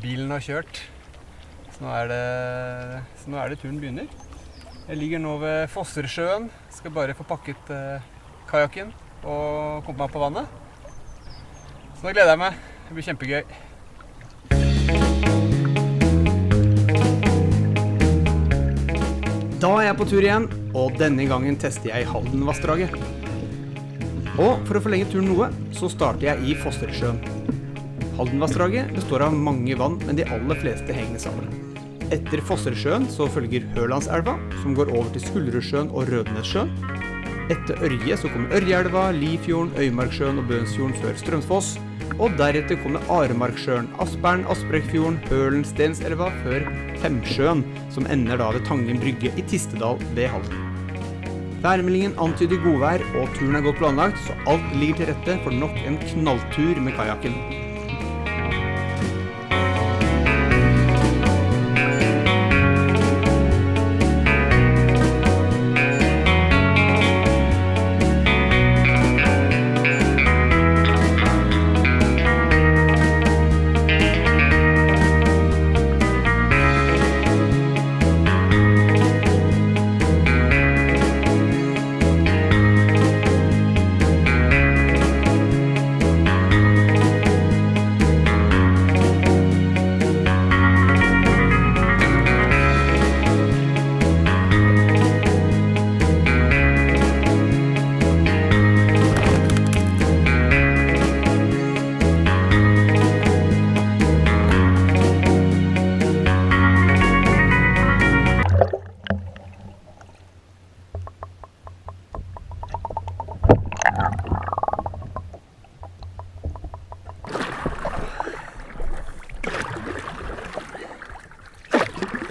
Bilen har kjørt, så nå er det turen begynner. Jeg ligger nå ved Fossersjøen, skal bare få pakket kajakken og komme meg på vannet. Så nå gleder jeg meg, det blir kjempegøy. Da er jeg på tur igjen, og denne gangen tester jeg Haldenvassdraget. Og for å forlenge turen noe, så starter jeg i Fossersjøen. Haldenvassdraget består av mange vann, men de aller fleste henger sammen. Etter Fossersjøen så følger Hørlandselva, som går over til Skullerudsjøen og Rødnessjøen. Etter Ørje så kommer Ørjeelva, Lifjorden, Øymarksjøen og Bønsfjorden før Strømsfoss. Og deretter kommer Aremarksjøen, Aspern, Asprekkfjorden, Hølen, Stenselva før Femsjøen, som ender da ved Tangen brygge i Tistedal ved Halden. Værmeldingen antyder godvær, og turen er godt planlagt, så alt ligger til rette for nok en knalltur med kajakken.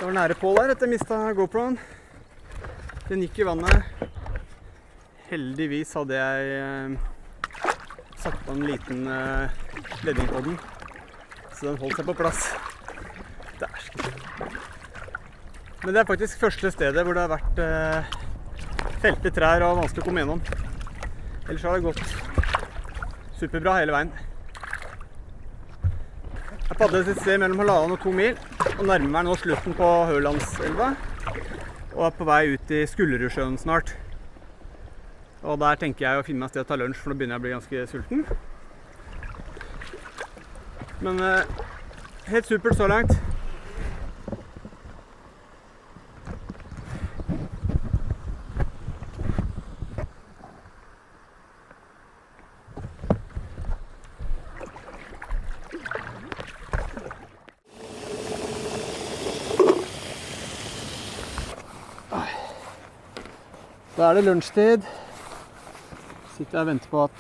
Det var nære på der etter jeg mistet GoProen. Den gikk i vannet. Heldigvis hadde jeg satt på en liten ledning på den, så den holdt seg på plass. Men det er faktisk første stedet hvor det har vært felte trær og vanskelig å komme gjennom. Ellers har det gått superbra hele veien. Jeg padlet et sted mellom 1,5 og 2 mil, og nærmer meg nå slutten på Hørlandselva, og er på vei ut i Skullerudsjøen snart. Og der tenker jeg å finne meg et sted å ta lunsj, for nå begynner jeg å bli ganske sulten. Men helt supert så langt. Da er det lunsjtid. Sitter jeg og venter på at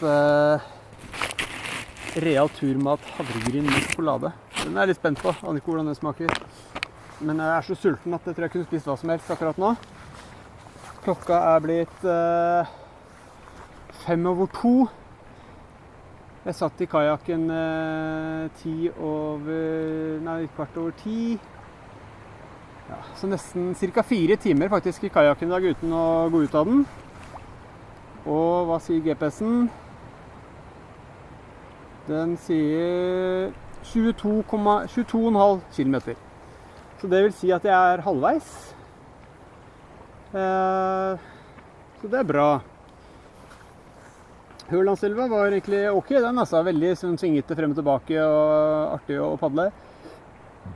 Real Turmat havregryn med sjokolade. Den er jeg litt spent på, aner ikke hvordan den smaker. Men jeg er så sulten at jeg tror jeg kunne spist hva som helst akkurat nå. Klokka er blitt 2:05. Jeg satt i kajakken 10:15. Ja, så nesten ca. 4 timer faktisk i kajakken i dag uten å gå ut av den. Og hva sier GPS-en? Den sier 22,5 kilometer. Så det vil si at jeg er halvveis. Så det er bra. Hørlandselva var egentlig ok, den altså. Veldig svingete frem og tilbake og artig å padle.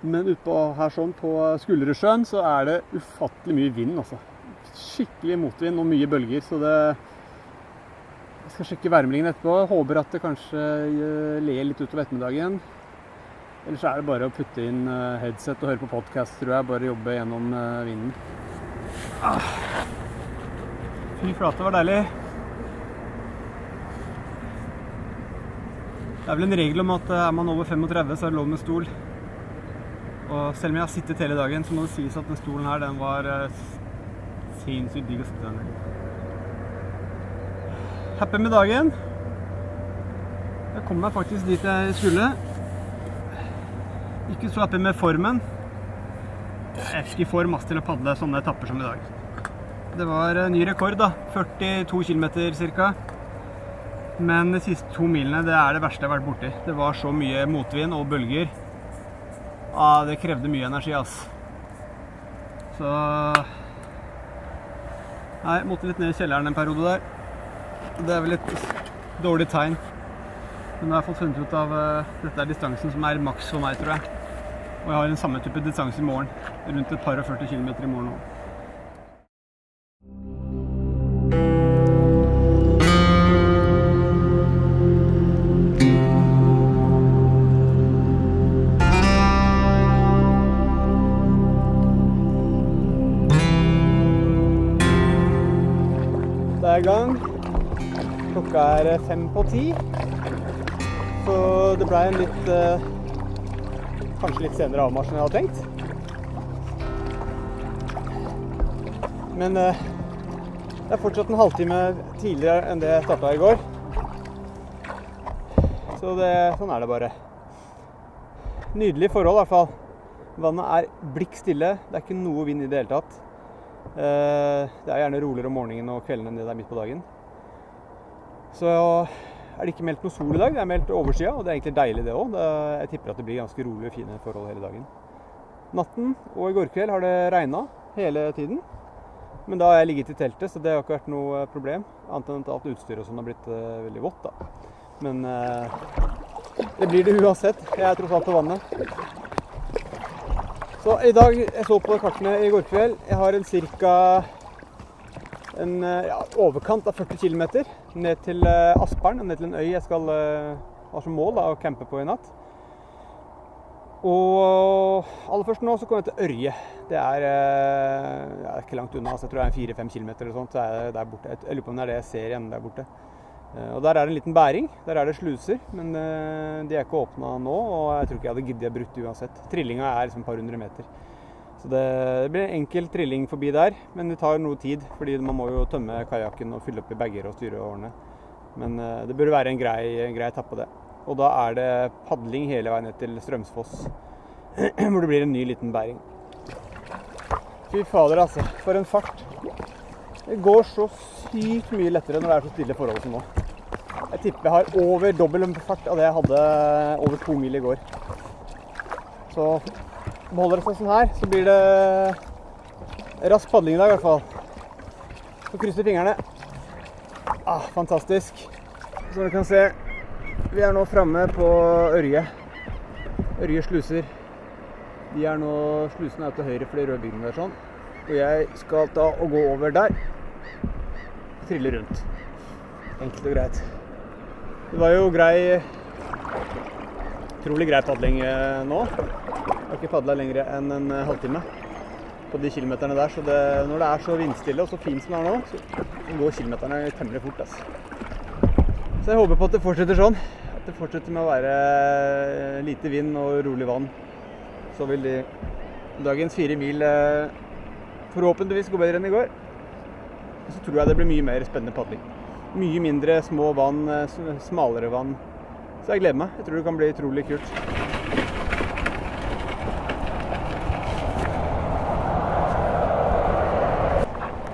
Men utpå her sånn på Skullerudsjøen så er det ufattelig mye vind altså. Skikkelig motvind og mye bølger, så jeg skal sjekke værmeldingen etterpå. Håper at det kanskje ler litt utover ettermiddagen. Ellers er det bare å putte inn headset og høre på podcast, tror jeg. Bare jobbe gjennom vinden. Fy flate, det var deilig. Det er vel en regel om at er man over 35 så er det lov med stol. Og selv om jeg har sittet hele dagen, så må det sies at den stolen her, den var sinnssykt digg å sitte den. Happy med dagen. Jeg kom meg faktisk dit jeg skulle. Ikke så happy med formen. Jeg er ikke i form til å padle sånne etapper som i dag. Det var ny rekord da, 42 kilometer cirka. Men de siste 2 milene, det er det verste jeg har vært borti. Det var så mye motvind og bølger. Ja, det krevde mye energi, ass. Så... Nei, jeg måtte litt ned i kjelleren en periode der. Det er vel et dårlig tegn. Men nå har jeg fått funnet ut av dette er distansen som er maks for meg, tror jeg. Og jeg har en samme type distanse i morgen. Rundt et par og 40 kilometer i morgen også. Det er i gang. Klokka er 5:10. Så det ble en litt, kanskje litt senere avmarsj enn jeg hadde tenkt. Men det er fortsatt en halvtime tidligere enn det jeg startet i går. Så sånn er det bare. Nydelig forhold i hvert fall. Vannet er blikk stille. Det er ikke noe vind i det hele tatt. Det er gjerne roligere om morgenen og kvelden enn det er midt på dagen. Så er det ikke meldt noe sol i dag. Det er meldt oversida, og det er egentlig deilig det også. Jeg tipper at det blir ganske rolig og fine forhold hele dagen. Natten og i går kveld har det regnet hele tiden. Men da har jeg ligget i teltet, så det har ikke vært noe problem. Annet enn at alt utstyret og sånn har blitt veldig vått da. Men det blir det uansett. Jeg er tross alt på vannet. Så i dag, jeg så på kartene i går kveld, jeg har cirka overkant av 40 kilometer ned til Aspern, ned til en øy jeg skal ha som mål da, å campe på i natt. Og aller først nå så kommer jeg til Ørje. Det er ikke langt unna, altså jeg tror det er 4-5 kilometer eller sånt, så er det der borte. Jeg lurer på om det er det jeg ser igjen der borte. Og der er det en liten bæring, der er det sluser, men de er ikke åpnet nå, og jeg tror ikke jeg hadde giddet brutt uansett. Trillinga er liksom et par hundre meter. Så det blir en enkel trilling forbi der, men det tar noe tid, fordi man må jo tømme kajakken og fylle opp i bagger og styre årene. Men det bør være en grei etappe det. Og da er det paddling hele veien ned til Strømsfoss, hvor det blir en ny liten bæring. Fy fader altså, for en fart. Det går så sykt mye lettere når det er så stille forhold som nå. Jeg tipper jeg har over dobbelt fart av det jeg hadde over 2 mil i går. Så holder det sånn her, så blir det rask padling i dag i hvert fall. Så krysser fingrene. Fantastisk. Som dere kan se, vi er nå fremme på Ørje. Ørje sluser. Slusene er til høyre for de røde byggene der sånn. Og jeg skal ta og gå over der. Trille rundt. Enkelt og greit. Det var jo utrolig grei padling nå. Jeg har ikke padlet lenger enn en halvtime på de kilometerne der, så når det er så vindstille og så fint som det er nå, så går kilometerne temmelig fort. Altså. Så jeg håper på at det fortsetter sånn. At det fortsetter med å være lite vind og rolig vann. Så vil dagens 4 mil forhåpentligvis gå bedre enn i går. Så tror jeg det blir mye mer spennende padling. Mye mindre små vann, smalere vann. Så jeg gleder meg. Jeg tror det kan bli utrolig kult.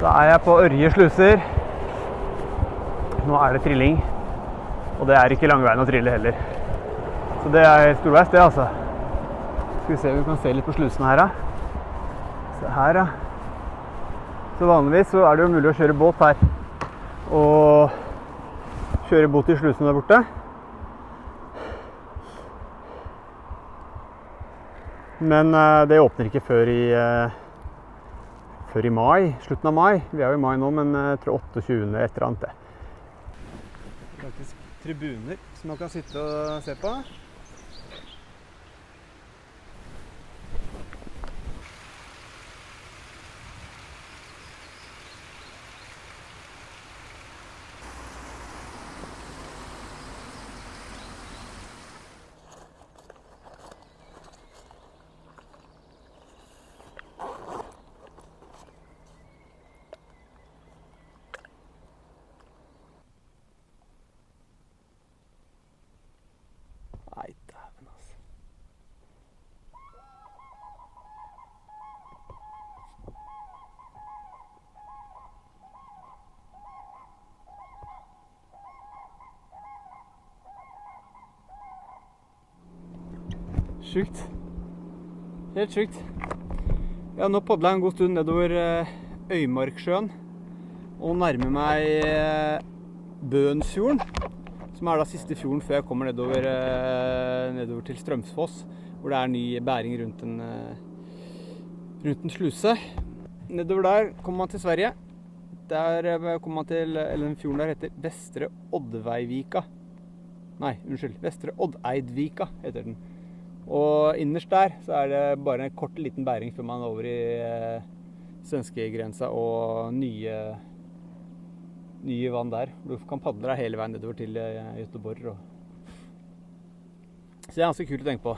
Da er jeg på Ørje sluser. Nå er det trilling. Og det er ikke langveien å trille heller. Så det er storveis det altså. Skal vi se om vi kan se litt på slusene her da. Se her da. Så vanligvis så er det jo mulig å kjøre båt her. Og kjøre båt i slusen der borte. Men det åpner ikke før i mai, slutten av mai. Vi er jo i mai nå, men jeg tror 28. et eller annet det. Faktisk tribuner som man kan sitte og se på. Nei, dæven altså. Sjukt. Helt sykt. Jeg har nå podlet en god stund nedover Øymarksjøen og nærmer meg Bønsfjorden, som da siste fjorden før jeg kommer nedover til Strømsfoss, hvor det ny bæring rundt en sluse. Nedover der kommer man til Sverige. Der kommer man til, eller den fjorden der heter Vestre Oddveivika. Nei, unnskyld, Vestre Oddeidvika heter den. Og innerst der så det bare en kort liten bæring før man er over i svenskegrensa og nye vann der. Du kan padle deg hele veien nedover til Göteborg. Så det ganske kult å tenke på.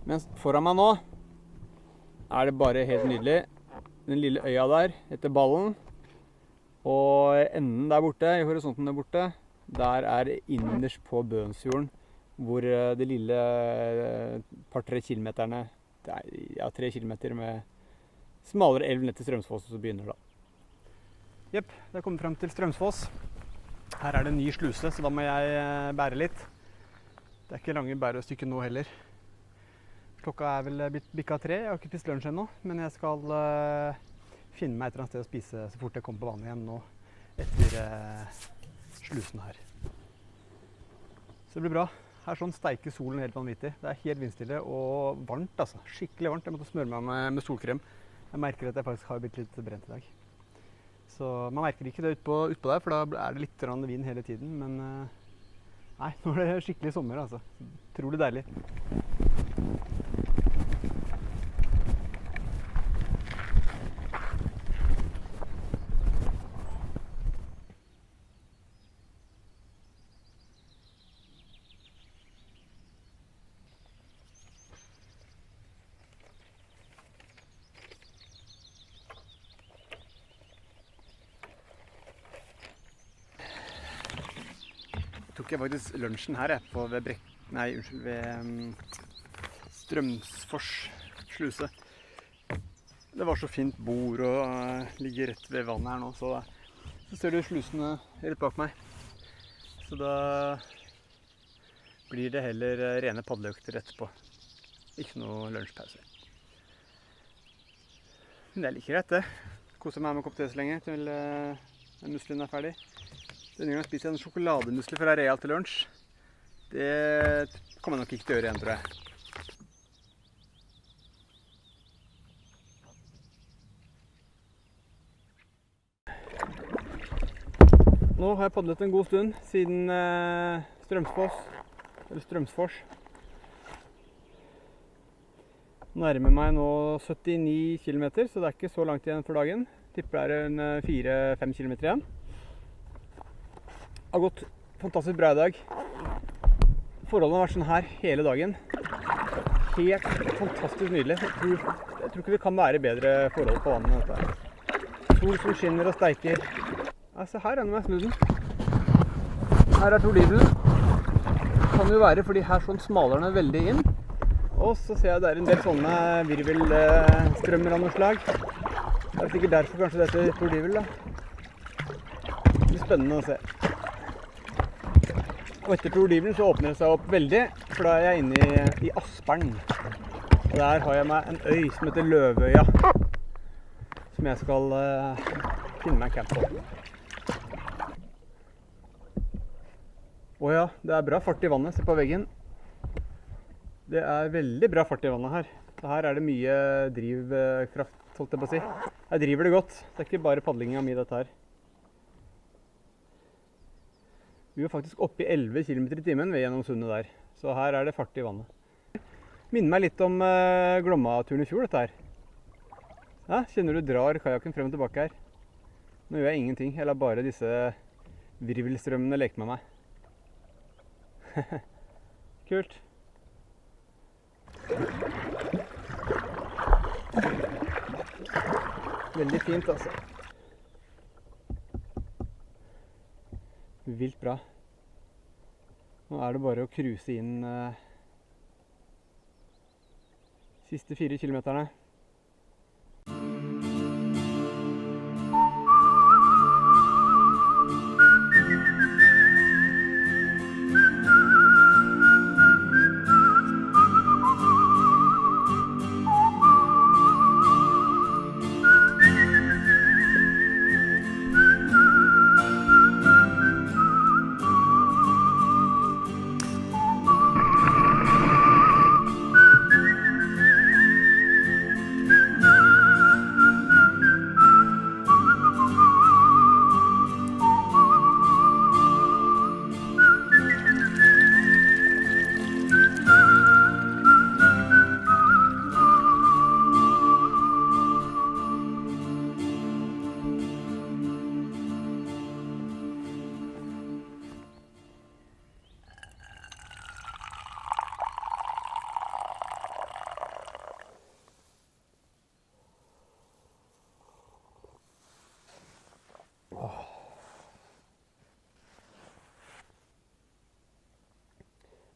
Mens foran meg nå det bare helt nydelig. Den lille øya der heter Ballen. Og enden der borte, i horisonten der borte, der det innerst på Bønsfjorden, hvor det lille par-tre kilometerne, 3 kilometer med smalere elv ned til Strømsfoss, og så begynner da. Jepp, det har kommet frem til Strømsfoss. Her det en ny sluse, så da må jeg bære litt. Det ikke lange bærestykker nå heller. Klokka vel bikka 3, jeg har ikke spist lunsj ennå, men jeg skal finne meg et eller annet sted å spise så fort jeg kommer på vannet igjen nå, etter slusen her. Så det blir bra. Her sånn steiker solen helt vanvittig. Det helt vindstille og varmt, altså. Skikkelig varmt. Jeg måtte smøre meg med solkrem. Jeg merker at jeg faktisk har blitt litt brent i dag. Så man merker ikke det utpå der, for da det litt vind hele tiden. Men nei, nå det skikkelig sommer, altså. Utrolig deilig. Tok jeg faktisk lunsjen her ved Strømsfoss sluse. Det var så fint bord og ligger rett ved vannet her nå, så ser du slusene rett bak meg. Så da blir det heller rene padleøkter etterpå. Ikke noe lunsjpause. Men det like greit det. Koser meg med kopp te så lenge til muslene ferdig. Denne gangen spiser jeg en sjokolademusli fra Real til lunsj. Det kommer jeg nok ikke til å gjøre igjen, tror jeg. Nå har jeg padlet en god stund siden Strømsfoss. Nærmer meg nå 79 kilometer, så det ikke så langt igjen for dagen. Tipper det en 4-5 kilometer igjen. Det har gått fantastisk bra i dag. Forholdene har vært sånn her hele dagen. Helt fantastisk nydelig. Jeg tror ikke det kan være bedre forhold på vannet enn dette. Sol som skinner og steiker. Se her, nå må jeg snu den. Her Tordivelen. Kan jo være fordi her sånn smaler den veldig inn. Og så ser jeg det en del sånne virvelstrømmer av noe slag. Det sikkert derfor kanskje dette Tordivel da. Det blir spennende å se. Og etter Tordivelen så åpner det seg opp veldig, for da jeg inne i Aspern. Og der har jeg meg en øy som heter Løvøya, som jeg skal finne meg en camp på. Åja, det bra fart i vannet, se på veggen. Det veldig bra fart i vannet her. Så her det mye drivkraft, holdt jeg på å si. Jeg driver det godt, det ikke bare padlingen min dette her. Vi faktisk oppe i 11 km i timen ved gjennom sundet der. Så her det fart i vannet. Minner meg litt om Glomma-turen i fjor, dette her. Ja, kjenner du drar kajakken frem og tilbake her. Nå gjør jeg ingenting. Jeg lar bare disse virvelstrømmene leke med meg. Kult. Veldig fint, altså. Vilt bra. Nå det bare å cruise inn siste 4 kilometerne.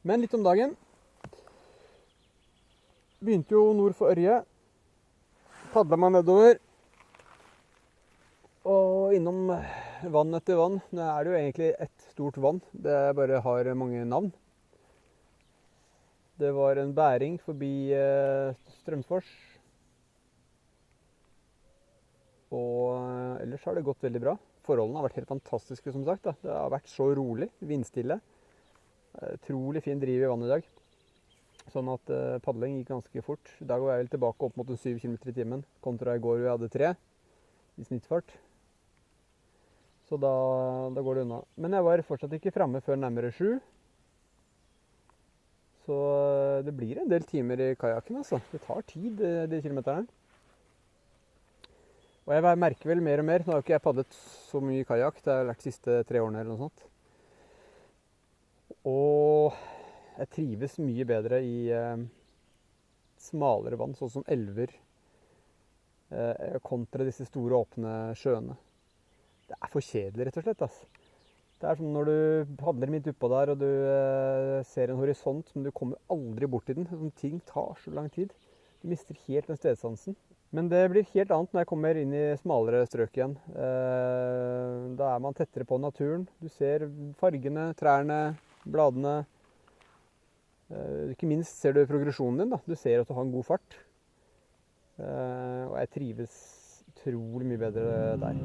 Men litt om dagen. Begynte jo nord for Ørje. Padlet meg nedover. Og innom vann etter vann. Nå er det jo egentlig et stort vann. Det bare har mange navn. Det var en bæring forbi Strømsfors. Og ellers har det gått veldig bra. Forholdene har vært helt fantastiske, som sagt. Det har vært så rolig, vindstille. Utrolig fin driv i vannet i dag. Sånn at padling gikk ganske fort. I dag var jeg vel tilbake opp mot 7 km i timen, kontra i går hvor jeg hadde 3 i snittfart. Så da går det unna. Men jeg var fortsatt ikke fremme før nærmere 7. Så det blir en del timer i kajakken, altså. Det tar tid, de kilometerne. Og jeg merker vel mer og mer. Nå har jo ikke jeg padlet så mye i kajak. Det har jeg lært de siste 3 årene eller noe sånt. Og jeg trives mye bedre i smalere vann, sånn som elver, kontra disse store åpne sjøene. Det er for kjedelig, rett og slett, altså. Det er som når du padler midt oppå der, og du ser en horisont, men du kommer aldri bort i den. Sånne ting tar så lang tid. Du mister helt den stedsansen. Men det blir helt annet når jeg kommer inn i smalere strøk igjen. Da er man tettere på naturen. Du ser fargene, trærne, bladene. Ikke minst ser du progresjonen din, da. Du ser at du har en god fart. Og jeg trives utrolig mye bedre der.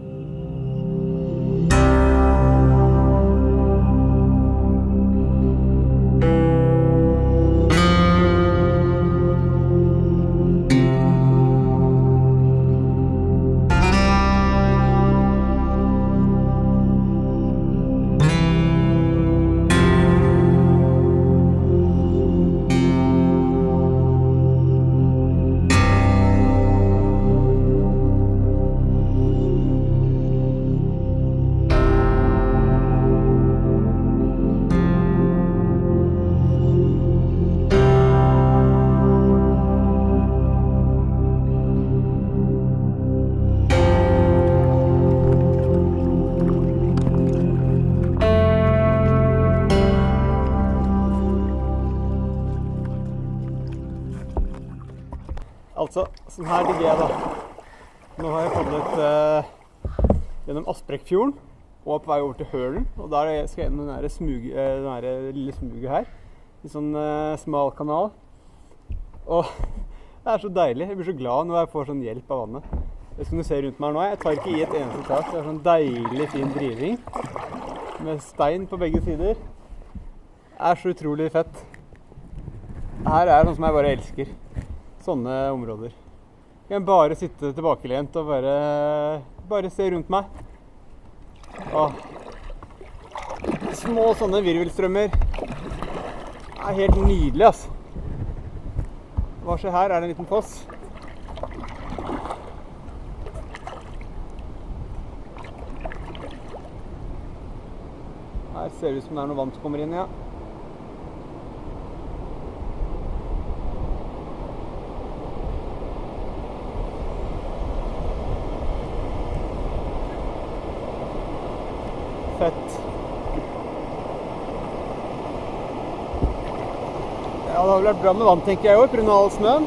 Altså, sånn her ligger jeg da. Nå har jeg padlet gjennom Asprekkfjorden og på vei over til Hølen. Og der skal jeg gjennom den lille smuget her. I sånn smal kanal. Og det er så deilig. Jeg blir så glad når jeg får sånn hjelp av vannet. Det som du ser rundt meg her nå, jeg tar ikke i et eneste tak. Det er sånn deilig fin driving med stein på begge sider. Det er så utrolig fett. Her er sånn som jeg bare elsker. Sånne områder. Jeg kan bare sitte tilbakelent og bare se rundt meg. Åh. Små sånne virvelstrømmer. Det er helt nydelig, altså. Hva skjer her? Er det en liten foss? Her ser det ut som det er noe vann som kommer inn, ja. Fett. Ja, det har vel vært bra med vann, tenker jeg i år, på grunn av all snøen.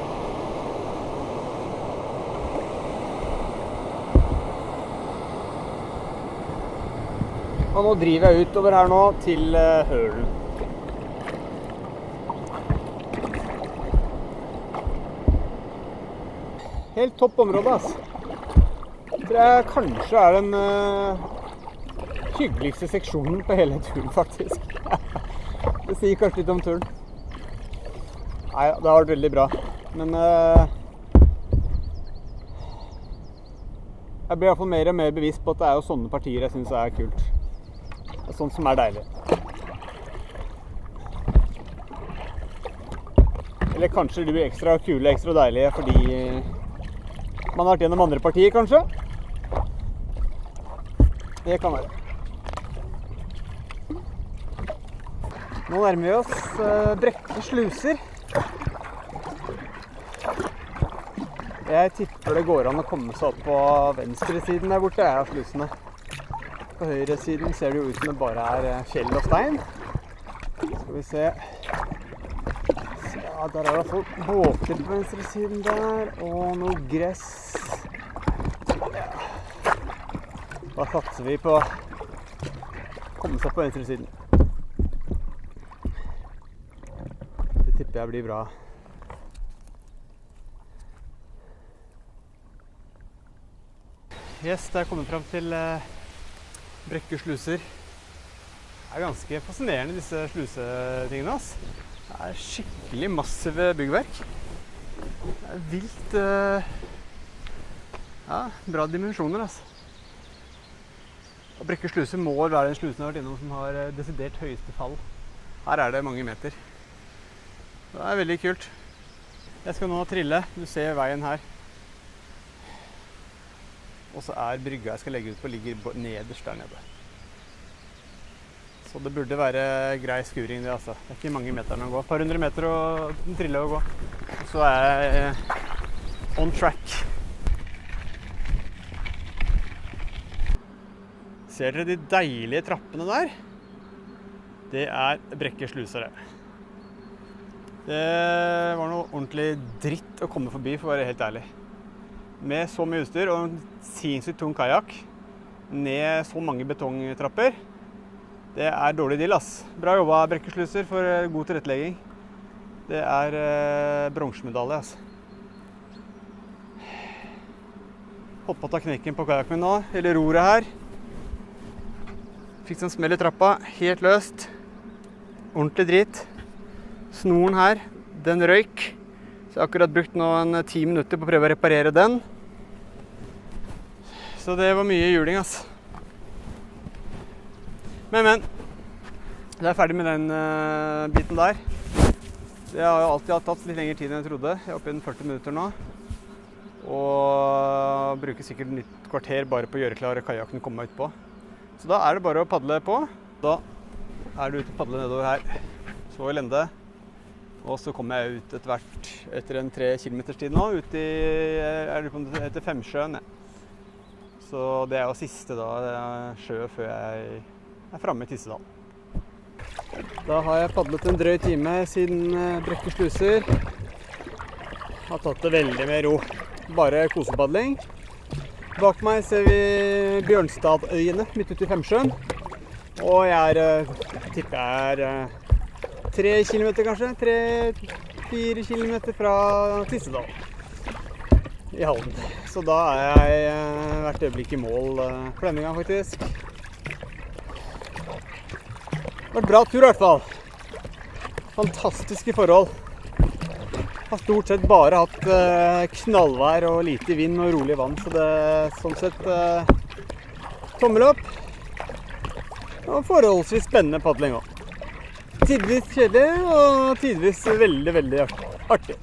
Og nå driver jeg utover her nå til Hølen. Helt topp område, altså. Tror jeg kanskje er den hyggeligste seksjonen på hele turen, faktisk. Det sier kanskje litt om turen. Nei, det har vært veldig bra. Men jeg blir i hvert fall mer og mer bevisst på at det er jo sånne partier jeg synes er kult. Det er sånt som er deilig. Eller kanskje de blir ekstra kule, ekstra deilige fordi man har vært gjennom andre partier, kanskje. Det kan være. Nå nærmer vi oss Brekke sluser. Jeg tipper det går an å komme seg opp på venstre siden der borte av slusene. På høyre siden ser det jo ut som det bare er fjell og stein. Skal vi se. Ja, der er det i hvert fall båter på venstre siden der, og noe gress. Ja. Da satser vi på å komme seg på venstre siden. Det tipper jeg blir bra. Yes, da er jeg kommet frem til Brekke sluser. Det er ganske fascinerende disse slusetingene, ass. Det er skikkelig massive byggverk. Det er vilt, ja, bra dimensjoner, ass. Og Brekke sluse må være den slusen jeg har vært innom som har desidert høyeste fall. Her er det mange meter. Det er veldig kult. Jeg skal nå trille. Du ser veien her. Og så er brygga jeg skal legge ut på ligger nederst der nede. Så det burde være grei skuring det, altså. Det er ikke mange meterne å gå. Et par hundre meter å trille og gå. Og så er jeg on track. Ser dere de deilige trappene der? Det er Brekke sluser. Det var noe ordentlig dritt å komme forbi, for å være helt ærlig. Med så mye utstyr og en sinnssykt tung kajak ned så mange betongtrapper. Det er dårlig deal, ass. Bra jobba, Brekke sluser, for god tilrettelegging. Det er bronsemedalje, ass. Holdt på å ta knekken på kajakken min nå, eller roret her. Fikk sånn smell i trappa, helt løst. Ordentlig dritt. Snoren her, den røyk. Så jeg har akkurat brukt nå 10 minutter på å prøve å reparere den. Så det var mye juling, ass. Men. Jeg er ferdig med den biten der. Det har jo alltid tatt litt lengre tid enn jeg trodde. Jeg er oppe i 40 minutter nå. Og bruker sikkert et kvarter bare på å gjøre klar kajakken og komme meg ut på. Så da er det bare å padle på. Da er du ute og padle nedover her. Så i lende. Og så kommer jeg ut etter hvert, etter en 3 kilometers tid nå, ut i, det heter Femsjøen. Så det er jo siste da, sjø før jeg er fremme i Tissedal. Da har jeg padlet en drøy time siden Brekke sluser. Har tatt det veldig med ro. Bare kosepadling. Bak meg ser vi Bjørnstadøyene midt ute i Femsjøen. Og jeg tipper jeg er 3 kilometer kanskje, 3-4 kilometer fra Tissedal i Halden. Så da er jeg hvert øyeblikk i mål for denne gang, faktisk. Det var en bra tur i hvert fall. Fantastiske forhold. Har stort sett bare hatt knallvær og lite vind og rolig vann, så det er sånn sett tommel opp. Og forholdsvis spennende padling også. Tidvis kjedelig, og tidvis veldig, veldig artig.